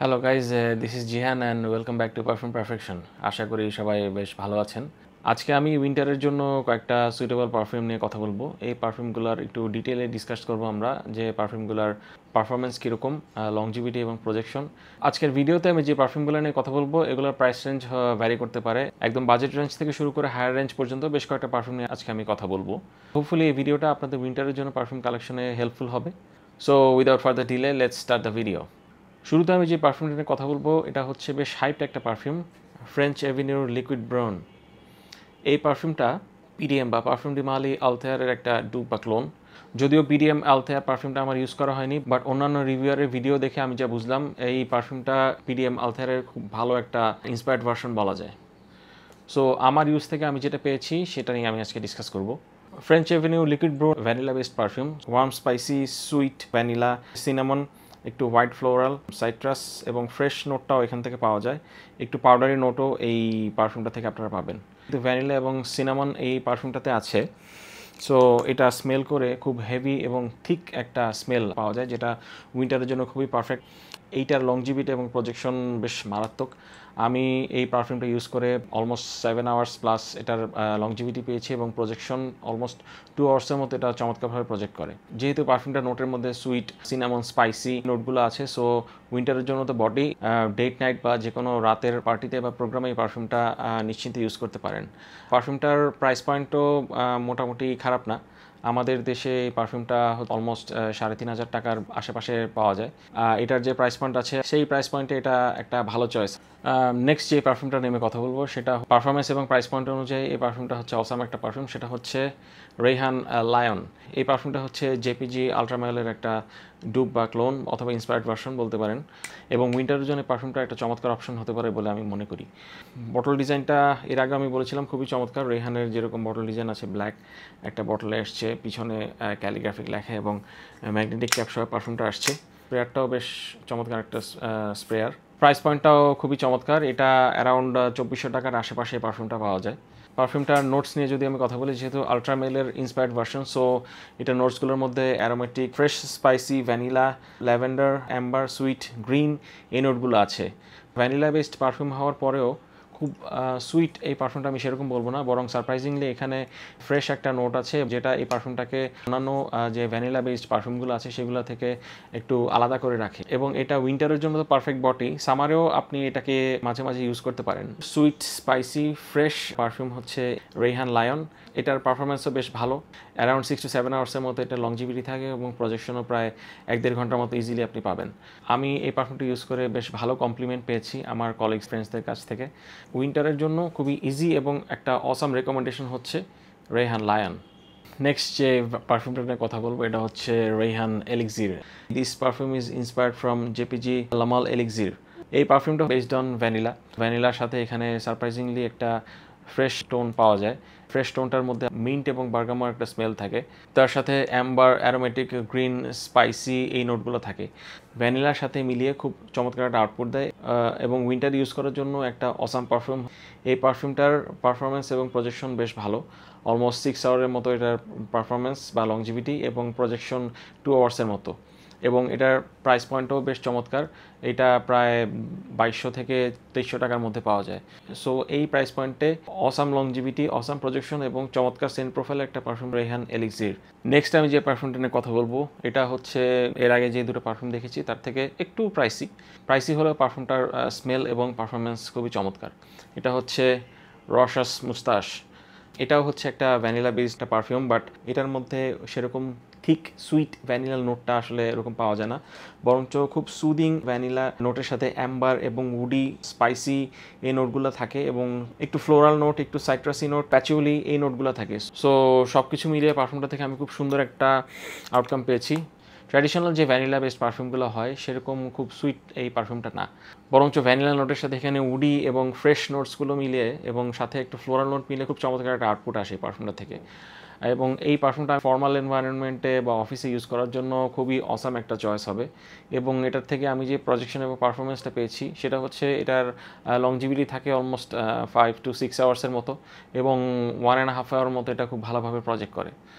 Hello guys, this is Jihan and welcome back to perfume perfection. আশা করি সবাই বেশ ভালো আছেন। আজকে আমি উইন্টারের জন্য কয়েকটা সুইটেবল পারফিউম নিয়ে কথা বলবো। এই পারফিউমগুলোর একটু ডিটেলে ডিসকাস করবো আমরা, যে পারফিউমগুলোর পারফরমেন্স কীরকম, লংজিভিটি এবং প্রজেকশন। আজকের ভিডিওতে আমি যে পারফিউমগুলো নিয়ে কথা বলবো এগুলোর প্রাইস রেঞ্জ ভ্যারি করতে পারে, একদম বাজেট রেঞ্জ থেকে শুরু করে হায়ার রেঞ্জ পর্যন্ত বেশ কয়েকটা পারফিউম নিয়ে আজকে আমি কথা বলবো। হোপফুলি এই ভিডিওটা আপনাদের উইন্টারের জন্য পারফিউম কালেকশনে হেল্পফুল হবে। So without further delay let's start the video. শুরুতে আমি যে পারফিউমটা নিয়ে কথা বলবো এটা হচ্ছে বেশ হাইপড একটা পারফিউম, ফ্রেঞ্চ অ্যাভিনিউর লিকুইড ব্রাউন। এই পারফিউমটা পিডিএম বা পারফিউম ডি মালি আলথেয়ারের একটা ডুপ বা ক্লোন। যদিও পিডিএম আলথেয়ার পারফিউমটা আমার ইউজ করা হয়নি, বাট অন্যান্য রিভিউয়ারের ভিডিও দেখে আমি যা বুঝলাম এই পারফিউমটা পিডিএম আলথেয়ারের খুব ভালো একটা ইন্সপায়ার্ড ভার্সন বলা যায়। সো আমার ইউজ থেকে আমি যেটা পেয়েছি সেটা নিয়ে আমি আজকে ডিসকাস করব। French Avenue liquid brown vanilla based perfume, warm spicy sweet vanilla, cinnamon, একটু হোয়াইট ফ্লোরাল, সাইট্রাস এবং ফ্রেশ নোটটাও এখান থেকে পাওয়া যায়। একটু পাউডারি নোটও এই পারফিউমটা থেকে আপনারা পাবেন। কিন্তু ভ্যানিলা এবং সিনামন এই পারফিউমটাতে আছে। সো এটা স্মেল করে খুব হেভি এবং থিক একটা স্মেল পাওয়া যায়, যেটা উইন্টারের জন্য খুবই পারফেক্ট। এইটার লংজিভিটি এবং প্রজেকশন বেশ মারাত্মক। আমি এই পারফিউমটা ইউজ করে অলমোস্ট 7 আওয়ার্স প্লাস এটার লংজিভিটি পেয়েছি এবং প্রজেকশন অলমোস্ট 2 আওয়ার্সের মতো এটা চমৎকারভাবে প্রজেক্ট করে। যেহেতু পারফিউমটা নোটের মধ্যে সুইট, সিনামন, স্পাইসি নোটগুলো আছে, সো উইন্টারের জন্য তো বডি ডেট নাইট বা যে কোনো রাতের পার্টিতে বা প্রোগ্রামে এই পারফিউমটা নিশ্চিন্তে ইউজ করতে পারেন। পারফিউমটার প্রাইস পয়েন্টও মোটামুটি খারাপ না। আমাদের দেশে এই পারফিউমটা অলমোস্ট 3,500 টাকার আশেপাশে পাওয়া যায়। এটার যে প্রাইস পয়েন্ট আছে সেই প্রাইস পয়েন্টে এটা একটা ভালো চয়েস। নেক্সট যে পারফিউমটা নেমে কথা বলবো সেটা পারফরমেন্স এবং প্রাইস পয়েন্ট অনুযায়ী এই পারফিউমটা হচ্ছে অসাম একটা পারফিউম, সেটা হচ্ছে রেহান লায়ন। এই পারফিউমটা হচ্ছে জেপিজি আলট্রামাইলের একটা ডুপ বা ক্লোন অথবা ইন্সপায়ার্ড ভার্সন বলতে পারেন, এবং উইন্টারের জন্য পারফিউমটা একটা চমৎকার অপশন হতে পারে বলে আমি মনে করি। বটল ডিজাইনটা এর আগে আমি বলেছিলাম খুবই চমৎকার। রেহানের যেরকম বটল ডিজাইন আছে, ব্ল্যাক একটা বটলে আসছে, পিছনে ক্যালিগ্রাফিক লেখা এবং ম্যাগনেটিক ক্যাপ সহ পারফিউমটা আসছে। স্প্রেয়ারটাও বেশ চমৎকার একটা স্প্রেয়ার। প্রাইস পয়েন্টটাও খুবই চমৎকার, এটা অ্যারাউন্ড 2400 টাকার আশেপাশে পারফিউমটা পাওয়া যায়। পারফিউমটার নোটস নিয়ে যদি আমি কথা বলি, যেহেতু আলট্রামেলের ইন্সপায়ার্ড ভার্সন, সো এটা নোটসগুলোর মধ্যে aromatic, fresh, spicy, vanilla, lavender, Amber, sweet, green এই নোটগুলো আছে। ভ্যানিলা বেসড পারফিউম হওয়ার পরেও খুব সুইট এই পারফিউমটা আমি সেরকম বলবো না, বরং সারপ্রাইজিংলি এখানে ফ্রেশ একটা নোট আছে, যেটা এই পারফিউমটাকে অন্যান্য যে ভ্যানিলা বেসড পারফিউমগুলো আছে সেগুলো থেকে একটু আলাদা করে রাখে। এবং এটা উইন্টারের জন্য তো পারফেক্ট বটি, সামারেও আপনি এটাকে মাঝে মাঝে ইউজ করতে পারেন। সুইট, স্পাইসি, ফ্রেশ পারফিউম হচ্ছে রেহান লায়ন। এটার পারফরমেন্সও বেশ ভালো, অ্যারাউন্ড 6 to 7 আওয়ার্সের মতো এটা লংজিভিটি থাকে এবং প্রজেকশনও প্রায় 1-1.5 ঘন্টার মতো ইজিলি আপনি পাবেন। আমি এই পারফিউমটা ইউজ করে বেশ ভালো কমপ্লিমেন্ট পেয়েছি আমার কলিগস ফ্রেন্ডসদের কাছ থেকে। উইন্টারের জন্য খুবই ইজি এবং একটা অসাম রেকমেন্ডেশন হচ্ছে রেহান লায়ন। নেক্সট যে পারফিউমটা নিয়ে কথা বলবো এটা হচ্ছে Rehan elixir. This perfume is inspired from JPG Le Male elixir. এই পারফিউমটা বেসড অন ভ্যানিলার সাথে এখানে সারপ্রাইজিংলি একটা ফ্রেশ টোন পাওয়া যায়। ফ্রেশ টোনটার মধ্যে মিন্ট এবং বার্গামার একটা স্মেল থাকে, তার সাথে অ্যাম্বার, অ্যারোমেটিক, গ্রিন, স্পাইসি এই নোটগুলো থাকে। ভ্যানিলার সাথে মিলিয়ে খুব চমৎকার একটা আউটপুট দেয় এবং উইন্টার ইউজ করার জন্য একটা অসাম পারফিউম। এই পারফিউমটার পারফরমেন্স এবং প্রজেকশন বেশ ভালো, অলমোস্ট 6 আওয়ারের মতো এটার পারফরমেন্স বা লংজিভিটি, এবং প্রজেকশন 2 আওয়ার্সের মতো। এবং এটার প্রাইস পয়েন্টও বেশ চমৎকার, এটা প্রায় 2200 থেকে 2300 টাকার মধ্যে পাওয়া যায়। সো এই প্রাইস পয়েন্টে অসাম লংজিভিটি, অসাম প্রজেকশন এবং চমৎকার সেন্ট প্রোফাইলের একটা পারফিউম রেহান এলিক্সির। নেক্সট আমি যে পারফিউমটা নিয়ে কথা বলবো এটা হচ্ছে এর আগে যে দুটো পারফিউম দেখেছি তার থেকে একটু প্রাইসি হলেও পারফিউমটার স্মেল এবং পারফরমেন্স খুবই চমৎকার। এটা হচ্ছে রসাস মুস্তাশ। এটাও হচ্ছে একটা ভ্যানিলা বেসড পারফিউম, বাট এটার মধ্যে সেরকম ঠিক সুইট ভ্যানিলা নোটটা আসলে এরকম পাওয়া যায় না, বরঞ্চ খুব সুদিং ভ্যানিলা নোটের সাথে অ্যাম্বার এবং উডি, স্পাইসি এই নোটগুলো থাকে, এবং একটু ফ্লোরাল নোট, একটু সাইট্রাসি নোট, প্যাচুয়ালি এই নোটগুলো থাকে। সো সব কিছু মিলিয়ে পারফিউমটা থেকে আমি খুব সুন্দর একটা আউটকাম পেয়েছি। ট্র্যাডিশনাল যে ভ্যানিলা বেসড পারফিউমগুলো হয় সেরকম খুব সুইট এই পারফিউমটা না, বরঞ্চ ভ্যানিলা নোটের সাথে এখানে উডি এবং ফ্রেশ নোটসগুলো মিলিয়ে এবং সাথে একটু ফ্লোরাল নোট মিলিয়ে খুব চমৎকার একটা আউটপুট আসে এই পারফিউমটা থেকে। এবং এই পারফিউমটা ফর্মাল এনভায়রনমেন্টে বা অফিসে ইউজ করার জন্য খুবই অসাম একটা চয়েস হবে। এবং এটার থেকে আমি যে প্রজেকশন এবং পারফরমেন্সটা পেয়েছি সেটা হচ্ছে এটার লংজিভিটি থাকে অলমোস্ট 5 to 6 আওয়ার্সের মতো, এবং 1.5 আওয়ার মতো এটা খুব ভালোভাবে প্রজেক্ট করে।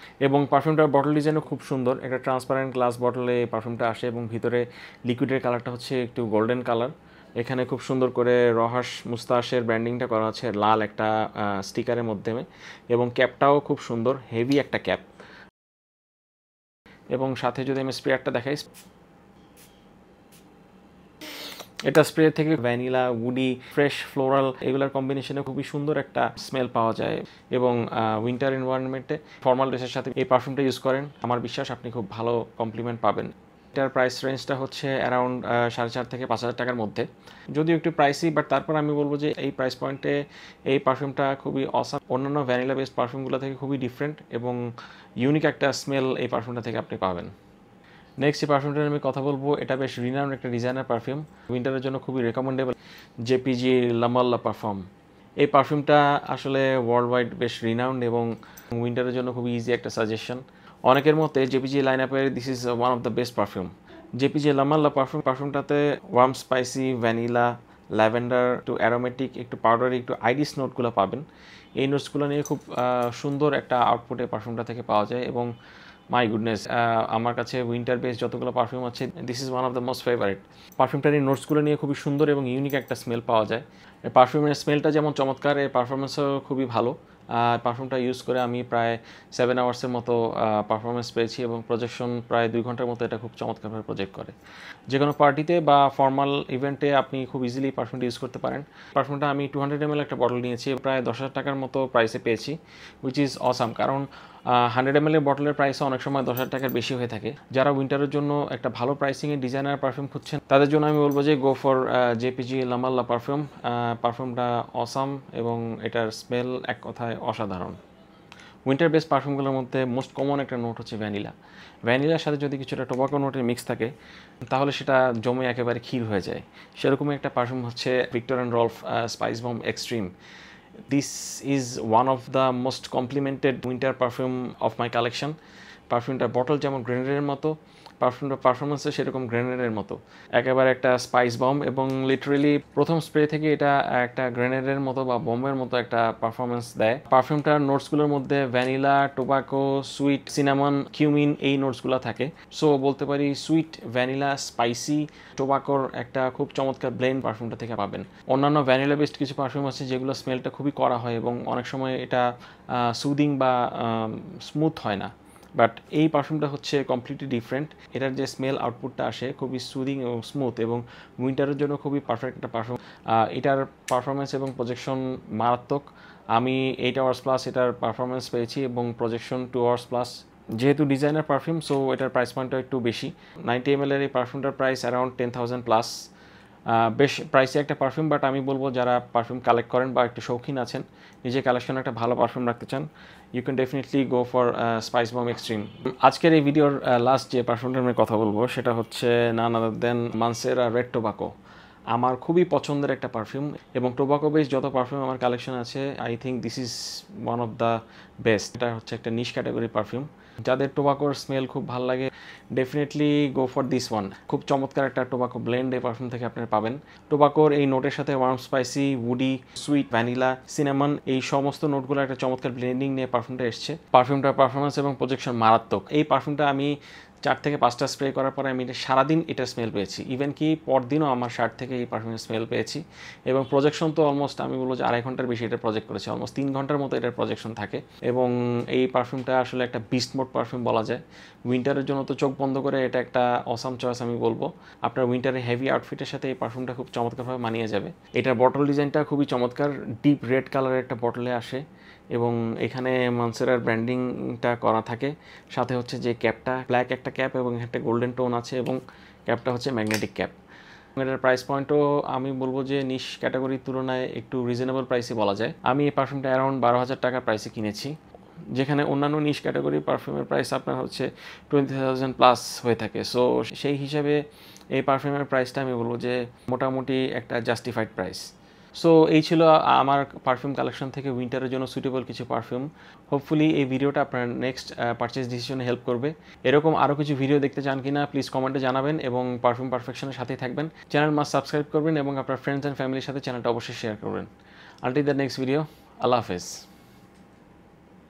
এবং পারফিউমটার বটল ডিজাইনও খুব সুন্দর, একটা ট্রান্সপারেন্ট গ্লাস বটলে এই পারফিউমটা আসে এবং ভিতরে লিকুইডের কালারটা হচ্ছে একটু গোল্ডেন কালার। এখানে খুব সুন্দর করে রহাস মুস্তাশের ব্র্যান্ডিংটা করা আছে লাল একটা স্টিকারের মাধ্যমে, এবং ক্যাপটাও খুব সুন্দর, হেভি একটা ক্যাপ। এবং সাথে যদি আমি স্প্রেয়ারটা দেখাই, এটা স্প্রে থেকে ভ্যানিলা, উডি, ফ্রেশ ফ্লোরাল এগুলোর কম্বিনেশনে খুবই সুন্দর একটা স্মেল পাওয়া যায়। এবং উইন্টার এনভায়রনমেন্টে ফর্মাল ড্রেসের সাথে এই পারফিউমটা ইউজ করেন, আমার বিশ্বাস আপনি খুব ভালো কমপ্লিমেন্ট পাবেন। এটার প্রাইস রেঞ্জটা হচ্ছে অ্যারাউন্ড 4,500 থেকে 5,000 টাকার মধ্যে, যদিও একটু প্রাইসি, বাট তারপর আমি বলবো যে এই প্রাইস পয়েন্টে এই পারফিউমটা খুবই অসাম, অন্যান্য ভ্যানিলা বেসড পারফিউমগুলো থেকে খুবই ডিফারেন্ট এবং ইউনিক একটা স্মেল এই পারফিউমটা থেকে আপনি পাবেন। নেক্সট যে পারফিউমটার আমি কথা বলবো, এটা বেশ রিনাউন্ড একটা ডিজাইনার পারফিউম, উইন্টারের জন্য খুবই রেকমেন্ডেবল, জেপিজি লামাল্লা পারফিউম। এই পারফিউমটা আসলে ওয়ার্ল্ড ওয়াইড বেশ রিনাউন্ড এবং উইন্টারের জন্য খুবই ইজি একটা সাজেশন। অনেকের মতে জেপিজি লাইন আপের this is one of the best perfume. JPG Le Male পারফিউমটাতে ওয়ার্ম স্পাইসি, ভ্যানিলা, ল্যাভেন্ডার, একটু অ্যারোমেটিক, একটু পাউডারি, একটু আইডিস নোটগুলো পাবেন। এই নোটসগুলো নিয়ে খুব সুন্দর একটা আউটপুটে পারফিউমটা থেকে পাওয়া যায়। এবং মাই গুডনেস, আমার কাছে উইন্টার বেস যতগুলো পারফিউম আছে, this is one of the most favourite. পারফিউমটার এই নোটসগুলো নিয়ে খুবই সুন্দর এবং ইউনিক একটা স্মেল পাওয়া যায়। পারফিউমের স্মেলটা যেমন চমৎকার, এর পারফরমেন্সও খুবই ভালো। পারফিউমটা ইউজ করে আমি প্রায় 7 আওয়ার্সের মতো পারফরমেন্স পেয়েছি, এবং প্রজেকশন প্রায় 2 ঘন্টার মতো এটা খুব চমৎকারভাবে প্রজেক্ট করে। যে কোনো পার্টিতে বা ফর্মাল ইভেন্টে আপনি খুব ইজিলি পারফিউমটা ইউজ করতে পারেন। পারফিউমটা আমি 200 ml একটা বটল নিয়েছি, প্রায় 10,000 টাকার মতো প্রাইসে পেয়েছি, উইচ ইজ অসাম। কারণ 100 ml বটলের প্রাইসও অনেক সময় 10,000 টাকার বেশি হয়ে থাকে। যারা উইন্টারের জন্য একটা ভালো প্রাইসিংয়ে ডিজাইনার পারফিউম খুঁজছেন, তাদের জন্য আমি বলবো যে go for JPG Le Male perfume. পারফিউমটা অসাম এবং এটার স্মেল এক কথায় অসাধারণ। উইন্টার বেস পারফিউমগুলোর মধ্যে মোস্ট কমন একটা নোট হচ্ছে ভ্যানিলা। ভ্যানিলার সাথে যদি কিছুটা টোবাকো নোটের মিক্স থাকে, তাহলে সেটা জমে একেবারে ক্ষীর হয়ে যায়। সেরকমই একটা পারফিউম হচ্ছে Victor and Rolf spice bomb extreme. This is one of the most complimented winter perfume of my collection. পারফিউমটার বটল যেমন গ্রেনেডের মতো, পারফিউমটার পারফরমেন্সও সেরকম গ্রেনেডের মতো, একেবারে একটা স্পাইস বম্ব। এবং লিটারেলি প্রথম স্প্রে থেকে এটা একটা গ্রেনেডের মতো বা বম্বের মতো একটা পারফরমেন্স দেয়। পারফিউমটার নোটসগুলোর মধ্যে vanilla, tobacco, sweet, cinnamon, cumin এই নোটসগুলো থাকে। সো বলতে পারি সুইট, ভ্যানিলা, স্পাইসি, টোবাকোর একটা খুব চমৎকার ব্লেন্ড পারফিউমটা থেকে পাবেন। অন্যান্য ভ্যানিলা বেসড কিছু পারফিউম আছে যেগুলো স্মেলটা খুবই কড়া হয় এবং অনেক সময় এটা সুদিং বা স্মুথ হয় না, বাট এই পারফিউমটা হচ্ছে কমপ্লিটলি ডিফারেন্ট। এটার যে স্মেল আউটপুটটা আসে খুবই সুদিং এবং স্মুথ, এবং উইন্টারের জন্য খুবই পারফেক্ট একটা পারফিউম। এটার পারফরমেন্স এবং প্রজেকশন মারাত্মক। আমি 8 আওয়ার্স প্লাস এটার পারফরমেন্স পেয়েছি এবং প্রজেকশন 2 আওয়ার্স প্লাস। যেহেতু ডিজাইনার পারফিউম, সো এটার প্রাইস পয়েন্টটা একটু বেশি। 90 ml এর এই পারফিউমটার প্রাইস অ্যারাউন্ড 10,000 প্লাস। বেশ প্রাইসে একটা পারফিউম, বাট আমি বলবো যারা পারফিউম কালেক্ট করেন বা একটু শৌখিন আছেন, নিজের কালেকশনে একটা ভালো পারফিউম রাখতে চান, you can definitely go for spice bomb extreme. আজকের এই ভিডিওর লাস্ট যে পারফিউমটার আমি কথা বলবো সেটা হচ্ছে নান আদার দেন মানসেরা রেড টোবাকো। আমার খুবই পছন্দের একটা পারফিউম, এবং টোবাকো বেস যত পারফিউম আমার কালেকশন আছে, I think this is one of the best. এটা হচ্ছে একটা নিশ ক্যাটাগরি পারফিউম। যাদের টোবাকোর স্মেল খুব ভালো লাগে, definitely go for this one. খুব চমৎকার একটা টোবাকো ব্লেন্ড এই পারফিউম থেকে আপনারা পাবেন। টোবাকোর এই নোটের সাথে warm spicy, woody, sweet, vanilla, cinnamon এই সমস্ত নোটগুলো একটা চমৎকার ব্লেন্ডিং নিয়ে পারফিউমটা এসছে। পারফিউমটার পারফরমেন্স এবং প্রজেকশন মারাত্মক। এই পারফিউমটা আমি 4 থেকে 5টা স্প্রে করার পরে আমি সারাদিন এটা স্মেল পেয়েছি, ইভেন কি পরদিনও আমার শার্ট থেকে এই পারফিউমের স্মেল পেয়েছি। এবং প্রজেকশন তো অলমোস্ট আমি বলবো যে 2.5 ঘন্টার বেশি এটা প্রজেক্ট করেছে, অলমোস্ট 3 ঘন্টার মতো এটার প্রজেকশন থাকে। এবং এই পারফিউমটা আসলে একটা বিস্ট মোড পারফিউম বলা যায়। উইন্টারের জন্য তো চোখ বন্ধ করে এটা একটা অসাম চয়েস আমি বলবো। আপনার উইন্টারের হেভি আউটফিটের সাথে এই পারফিউমটা খুব চমৎকারভাবে মানিয়ে যাবে। এটার বটল ডিজাইনটা খুবই চমৎকার, ডিপ রেড কালারের একটা বটলে আসে, এবং এখানে মানসেরার ব্র্যান্ডিংটা করা থাকে। সাথে হচ্ছে যে ক্যাপটা ব্ল্যাক একটা ক্যাপ এবং একটা গোল্ডেন টোন আছে, এবং ক্যাপটা হচ্ছে ম্যাগনেটিক ক্যাপ। এটার প্রাইস পয়েন্টও আমি বলবো যে নিশ ক্যাটাগরির তুলনায় একটু রিজনেবল প্রাইসে বলা যায়। আমি এই পারফিউমটা অ্যারাউন্ড 12,000 টাকার প্রাইসে কিনেছি, যেখানে অন্যান্য নিশ ক্যাটাগরির পারফিউমের প্রাইস আপনার হচ্ছে 20,000 প্লাস হয়ে থাকে। সো সেই হিসাবে এই পারফিউমের প্রাইসটা আমি বলবো যে মোটামুটি একটা জাস্টিফাইড প্রাইস। সো এই ছিল আমার পারফিউম কালেকশন থেকে উইন্টারের জন্য সুইটেবল কিছু পারফিউম। হোপফুলি এই ভিডিওটা আপনার নেক্সট পারচেজ ডিসিশনে হেল্প করবে। এরকম আরও কিছু ভিডিও দেখতে চান কিনা প্লিজ কমেন্টে জানাবেন এবং পারফিউম পারফেকশনের সাথেই থাকবেন। চ্যানেল মাস্ট সাবস্ক্রাইব করবেন এবং আপনার ফ্রেন্ডস অ্যান্ড ফ্যামিলির সাথে চ্যানেলটা অবশ্যই শেয়ার করবেন। আনটিল দ্য নেক্সট ভিডিও, আল্লাহ হাফেজ।